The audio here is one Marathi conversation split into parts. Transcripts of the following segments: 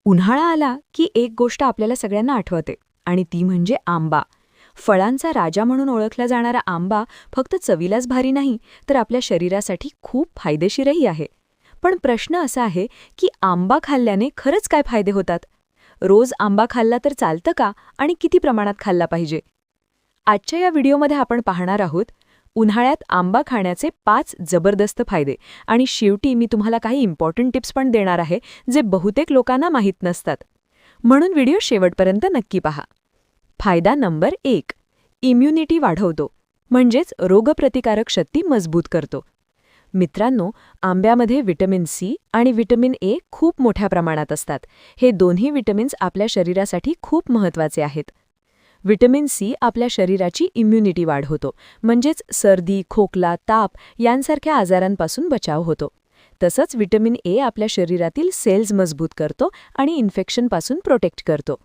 उन्हाळा आला की एक गोष्ट आपल्याला सगळ्यांना आठवते आणि ती म्हणजे आंबा. फळांचा राजा म्हणून ओळखला जाणारा आंबा फक्त चवीलाच भारी नाही तर आपल्या शरीरासाठी खूप फायदेशीरही आहे. पण प्रश्न असा आहे की आंबा खाल्ल्याने खरंच काय फायदे होतात? रोज आंबा खाल्ला तर चालतं का आणि किती प्रमाणात खाल्ला पाहिजे? आजच्या या व्हिडिओमध्ये आपण पाहणार आहोत उन्हाळ्यात आंबा खाण्याचे 5 जबरदस्त फायदे आणि शेवटी मी तुम्हाला काही इम्पॉर्टंट टिप्स पण देणार आहे जे बहुतेक लोकांना माहीत नसतात. म्हणून व्हिडिओ शेवटपर्यंत नक्की पहा. फायदा नंबर 1. इम्युनिटी वाढवतो, म्हणजेच रोगप्रतिकारक शक्ती मजबूत करतो. मित्रांनो, आंब्यामध्ये व्हिटॅमिन सी आणि व्हिटॅमिन ए खूप मोठ्या प्रमाणात असतात. हे दोन्ही व्हिटॅमिन्स आपल्या शरीरासाठी खूप महत्त्वाचे आहेत. व्हिटॅमिन सी आपल्या शरीराची इम्युनिटी वाढवतो, म्हणजेच सर्दी, खोकला, ताप यांसारख्या आजारांपासून बचाव होतो. तसंच व्हिटॅमिन ए आपल्या शरीरातील सेल्स मजबूत करतो आणि इन्फेक्शनपासून प्रोटेक्ट करतो.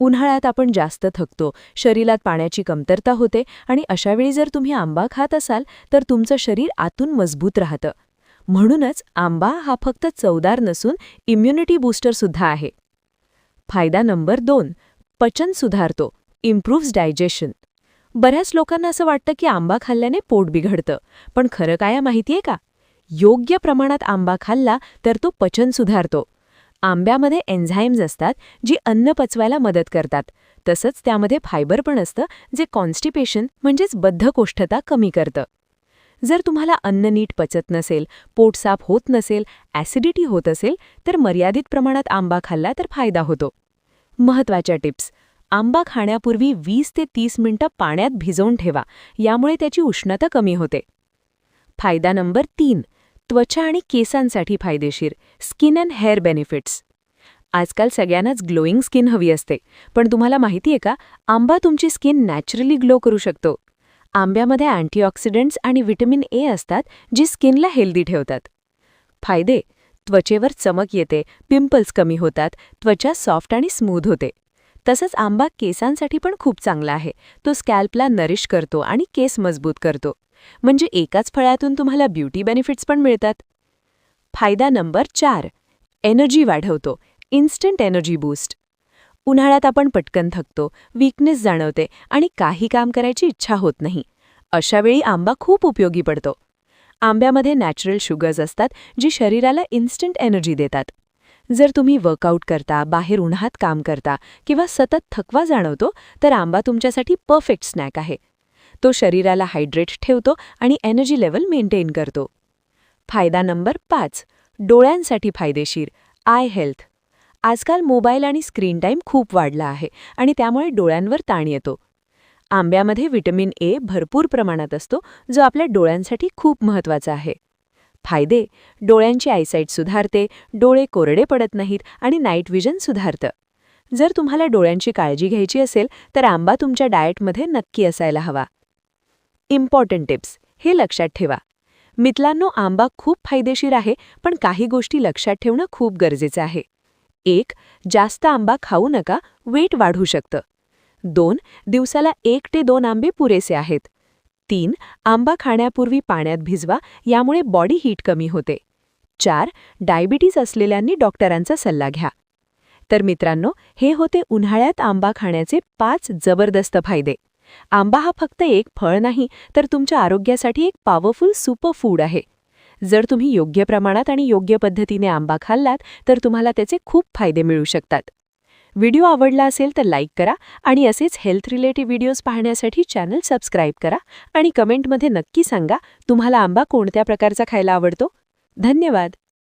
उन्हाळ्यात आपण जास्त थकतो, शरीरात पाण्याची कमतरता होते आणि अशावेळी जर तुम्ही आंबा खात असाल तर तुमचं शरीर आतून मजबूत राहतं. म्हणूनच आंबा हा फक्त चवदार नसून इम्युनिटी बूस्टरसुद्धा आहे. फायदा नंबर 2. पचन सुधारतो, इम्प्रूव्हज डायजेशन. बऱ्याच लोकांना असं वाटतं की आंबा खाल्ल्याने पोट बिघडतं, पण खरं काय माहितीये का? योग्य प्रमाणात आंबा खाल्ला तर तो पचन सुधारतो. आंब्यामध्ये एन्झाईम्स असतात जी अन्न पचवायला मदत करतात. तसंच त्यामध्ये फायबर पण असतं जे कॉन्स्टिपेशन म्हणजेच बद्धकोष्ठता कमी करतं. जर तुम्हाला अन्न नीट पचत नसेल, पोट साफ होत नसेल, ॲसिडिटी होत असेल तर मर्यादित प्रमाणात आंबा खाल्ला तर फायदा होतो. महत्त्वाच्या टिप्स: आंबा खाण्यापूर्वी 20 ते 30 मिनिटं पाण्यात भिजवून ठेवा, यामुळे त्याची उष्णता कमी होते. फायदा नंबर 3. त्वचा आणि केसांसाठी फायदेशीर, स्किन अँड हेअर बेनिफिट्स. आजकाल सगळ्यांनाच ग्लोईंग स्किन हवी असते, पण तुम्हाला माहितीये का, आंबा तुमची स्किन नॅचरली ग्लो करू शकतो. आंब्यामध्ये अँटीऑक्सिडंट्स आणि व्हिटॅमिन ए असतात जी स्किनला हेल्दी ठेवतात. फायदे: त्वचेवर चमक येते, पिंपल्स कमी होतात, त्वचा सॉफ्ट आणि स्मूथ होते. तसंच आंबा केसांसाठी पण खूप चांगला आहे. तो स्कॅल्पला नरिश करतो आणि केस मजबूत करतो. म्हणजे एकाच फळातून तुम्हाला ब्युटी बेनिफिट्स पण मिळतात. फायदा नंबर 4. एनर्जी वाढवतो, इन्स्टंट एनर्जी बूस्ट. उन्हाळ्यात आपण पटकन थकतो, वीकनेस जाणवते आणि काही काम करायची इच्छा होत नाही. अशावेळी आंबा खूप उपयोगी पडतो. आंब्यामध्ये नॅचरल शुगर्स असतात जी शरीराला इन्स्टंट एनर्जी देतात. जर तुम्ही वर्कआउट करता, बाहेर उन्हात काम करता किंवा सतत थकवा जाणवतो तर आंबा तुमच्यासाठी परफेक्ट स्नॅक आहे. तो शरीराला हायड्रेट ठेवतो आणि एनर्जी लेवल मेंटेन करतो. फायदा नंबर 5. डोळ्यांसाठी फायदेशीर, आय हेल्थ. आजकाल मोबाईल आणि स्क्रीन टाईम खूप वाढला आहे आणि त्यामुळे डोळ्यांवर ताण येतो. आंब्यामध्ये व्हिटॅमिन ए भरपूर प्रमाणात असतो जो आपल्या डोळ्यांसाठी खूप महत्त्वाचा आहे. फायदे: डोळ्यांची आयसाईट सुधारते, डोळे कोरडे पडत नाहीत आणि नाईट विजन सुधारतं. जर तुम्हाला डोळ्यांची काळजी घ्यायची असेल तर आंबा तुमच्या डाएटमध्ये नक्की असायला हवा. इम्पॉर्टंट टिप्स हे लक्षात ठेवा. मित्रांनो, आंबा खूप फायदेशीर आहे, पण काही गोष्टी लक्षात ठेवणं खूप गरजेचं आहे. 1. जास्त आंबा खाऊ नका, वेट वाढू शकतं. 2. दिवसाला 1 ते 2 आंबे पुरेसे आहेत. 3. आंबा खाण्यापूर्वी पाण्यात भिजवा, यामुळे बॉडी हीट कमी होते. 4. डायबिटीज असलेल्यांनी डॉक्टरांचा सल्ला घ्या. तर मित्रांनो, हे होते उन्हाळ्यात आंबा खाण्याचे 5 जबरदस्त फायदे. आंबा हा फक्त एक फळ नाही तर तुमच्या आरोग्यासाठी एक पॉवरफुल सुपर फूड आहे. जर तुम्ही योग्य प्रमाणात आणि योग्य पद्धतीने आंबा खाल्लात तर तुम्हाला त्याचे खूप फायदे मिळू शकतात. व्हिडिओ आवडला असेल तर लाईक करा आणि असेच हेल्थ रिलेटेड व्हिडिओज पाहण्यासाठी चॅनल सबस्क्राईब करा आणि कमेंटमध्ये नक्की सांगा तुम्हाला आंबा कोणत्या प्रकारचा खायला आवडतो. धन्यवाद.